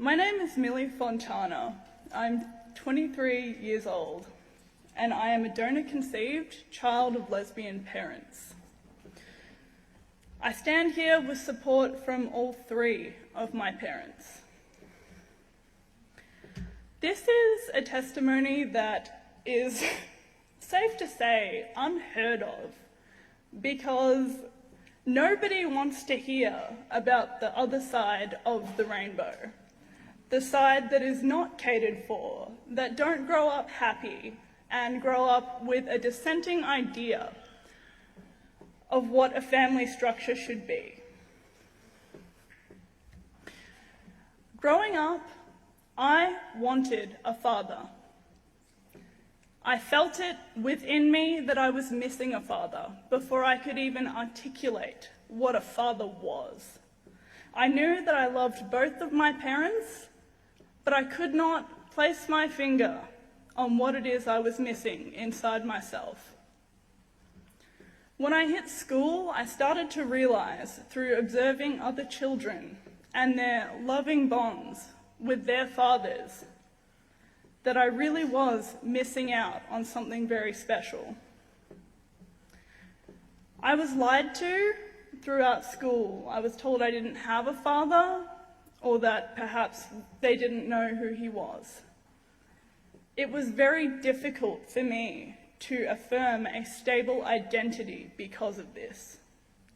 My name is Millie Fontana. I'm 23 years old, and I am a donor-conceived child of lesbian parents. I stand here with support from all three of my parents. This is a testimony that is, safe to say, unheard of, because nobody wants to hear about the other side of the rainbow. The side that is not catered for, that don't grow up happy and grow up with a dissenting idea of what a family structure should be. Growing up, I wanted a father. I felt it within me that I was missing a father before I could even articulate what a father was. I knew that I loved both of my parents, but I could not place my finger on what it is I was missing inside myself. When I hit school, I started to realize through observing other children and their loving bonds with their fathers that I really was missing out on something very special. I was lied to throughout school. I was told I didn't have a father, or that perhaps they didn't know who he was. It was very difficult for me to affirm a stable identity because of this,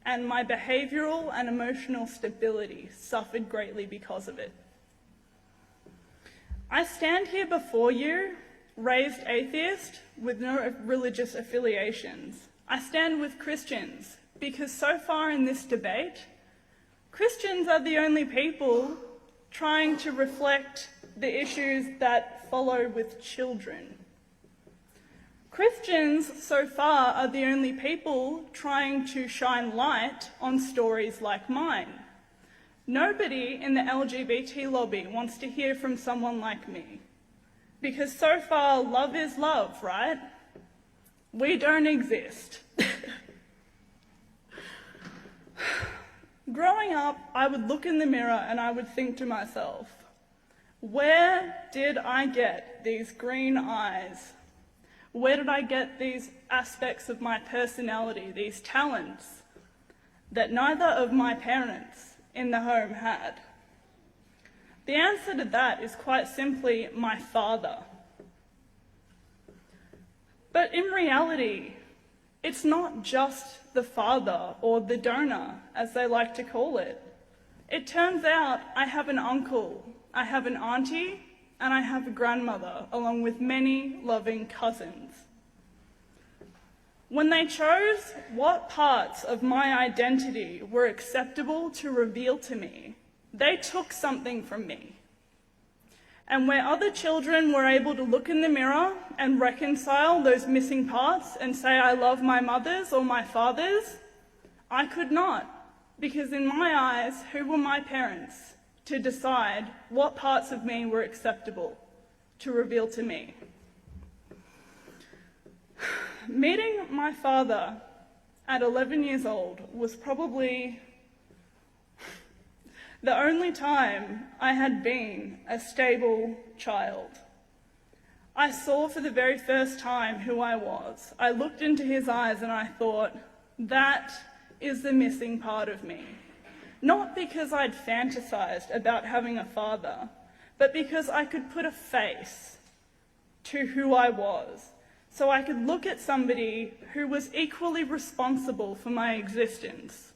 and my behavioral and emotional stability suffered greatly because of it. I stand here before you, raised atheist with no religious affiliations. I stand with Christians because so far in this debate, Christians are the only people trying to reflect the issues that follow with children. Christians so far are the only people trying to shine light on stories like mine. Nobody in the LGBT lobby wants to hear from someone like me, because so far love is love, right? We don't exist. Growing up, I would look in the mirror and I would think to myself, where did I get these green eyes? Where did I get these aspects of my personality, these talents that neither of my parents in the home had? The answer to that is quite simply my father. But in reality, it's not just the father or the donor, as they like to call it. It turns out I have an uncle, I have an auntie, and I have a grandmother, along with many loving cousins. When they chose what parts of my identity were acceptable to reveal to me, they took something from me. And where other children were able to look in the mirror and reconcile those missing parts and say, I love my mothers or my fathers, I could not, because in my eyes, who were my parents to decide what parts of me were acceptable to reveal to me? Meeting my father at 11 years old was probably the only time I had been a stable child. I saw for the very first time who I was. I looked into his eyes and I thought, that is the missing part of me. Not because I'd fantasized about having a father, but because I could put a face to who I was, so I could look at somebody who was equally responsible for my existence.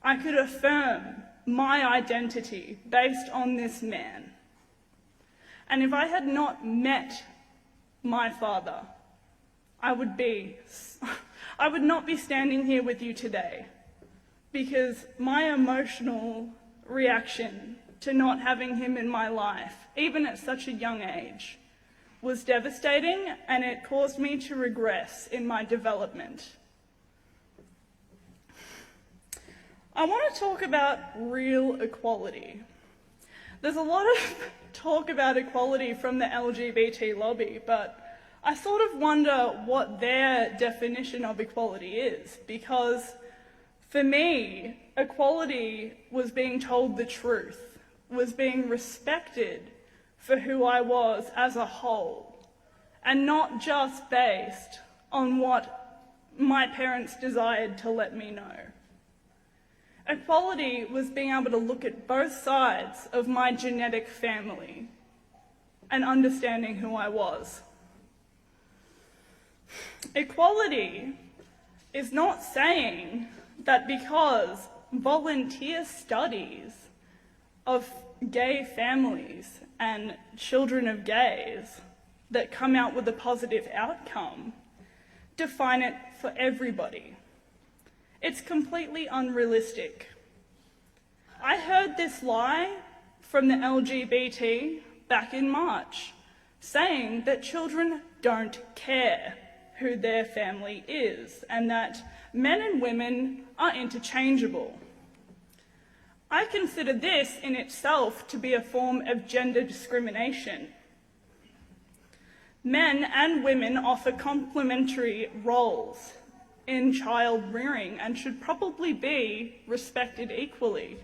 I could affirm my identity based on this man. And if I had not met my father, I would not be standing here with you today, because my emotional reaction to not having him in my life, even at such a young age, was devastating, and it caused me to regress in my development. I want to talk about real equality. There's a lot of talk about equality from the LGBT lobby, but I sort of wonder what their definition of equality is, because for me, equality was being told the truth was being respected for who I was as a whole, and not just based on what my parents desired to let me know. Equality was being able to look at both sides of my genetic family and understanding who I was. Equality is not saying that because volunteer studies of gay families and children of gays that come out with a positive outcome define it for everybody. It's completely unrealistic. I heard this lie from the LGBT back in March, saying that children don't care who their family is and that men and women are interchangeable. I consider this in itself to be a form of gender discrimination. Men and women offer complementary roles in child rearing and should probably be respected equally.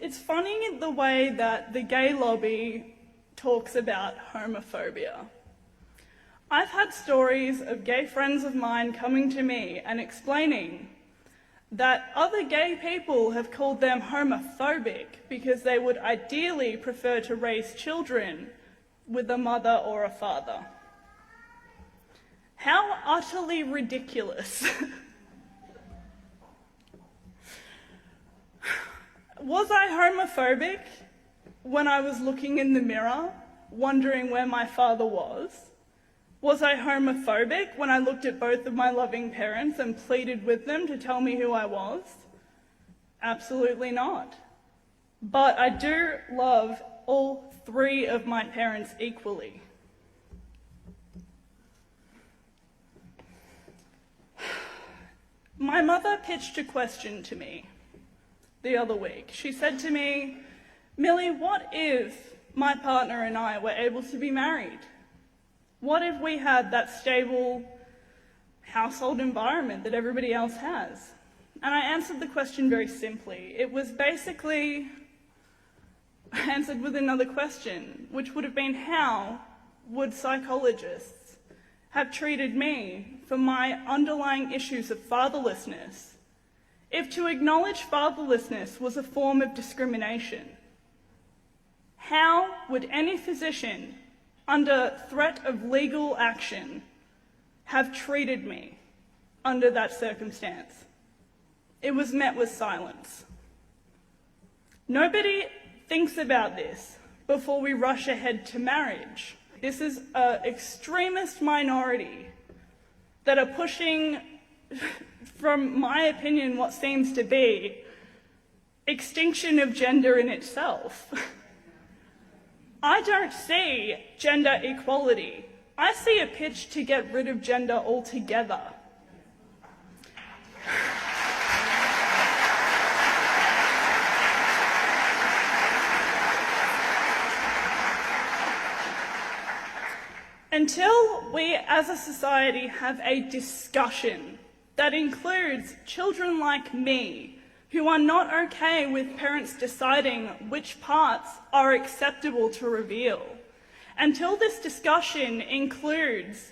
It's funny the way that the gay lobby talks about homophobia. I've had stories of gay friends of mine coming to me and explaining that other gay people have called them homophobic because they would ideally prefer to raise children with a mother or a father. How utterly ridiculous. Was I homophobic when I was looking in the mirror, wondering where my father was? Was I homophobic when I looked at both of my loving parents and pleaded with them to tell me who I was? Absolutely not. But I do love all three of my parents equally. My mother pitched a question to me the other week. She said to me, "Millie, what if my partner and I were able to be married? What if we had that stable household environment that everybody else has?" And I answered the question very simply. It was basically answered with another question, which would have been, how would psychologists have treated me for my underlying issues of fatherlessness if to acknowledge fatherlessness was a form of discrimination? How would any physician under threat of legal action have treated me under that circumstance? It was met with silence. Nobody thinks about this before we rush ahead to marriage. This is an extremist minority that are pushing, from my opinion, what seems to be extinction of gender in itself. I don't see gender equality. I see a pitch to get rid of gender altogether. Until we as a society have a discussion that includes children like me who are not okay with parents deciding which parts are acceptable to reveal, until this discussion includes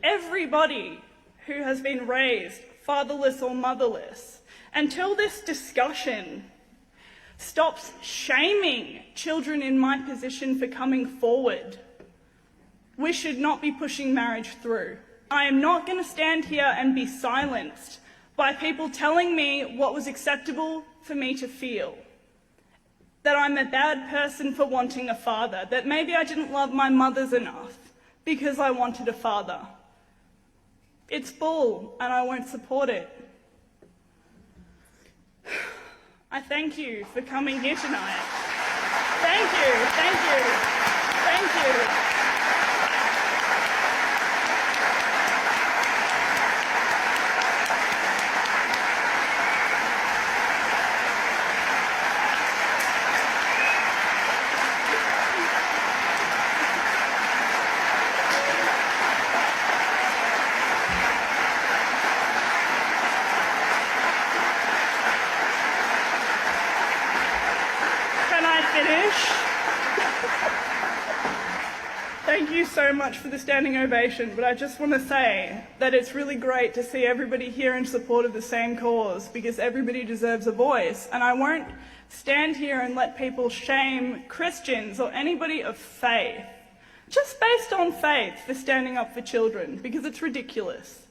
everybody who has been raised fatherless or motherless, until this discussion stops shaming children in my position for coming forward, we should not be pushing marriage through. I am not going to stand here and be silenced by people telling me what was acceptable for me to feel. That I'm a bad person for wanting a father, that maybe I didn't love my mothers enough because I wanted a father. It's bull, and I won't support it. I thank you for coming here tonight. Thank you, thank you, thank you. Thank you so much for the standing ovation, but I just want to say that it's really great to see everybody here in support of the same cause, because everybody deserves a voice. And I won't stand here and let people shame Christians or anybody of faith, just based on faith, for standing up for children, because it's ridiculous.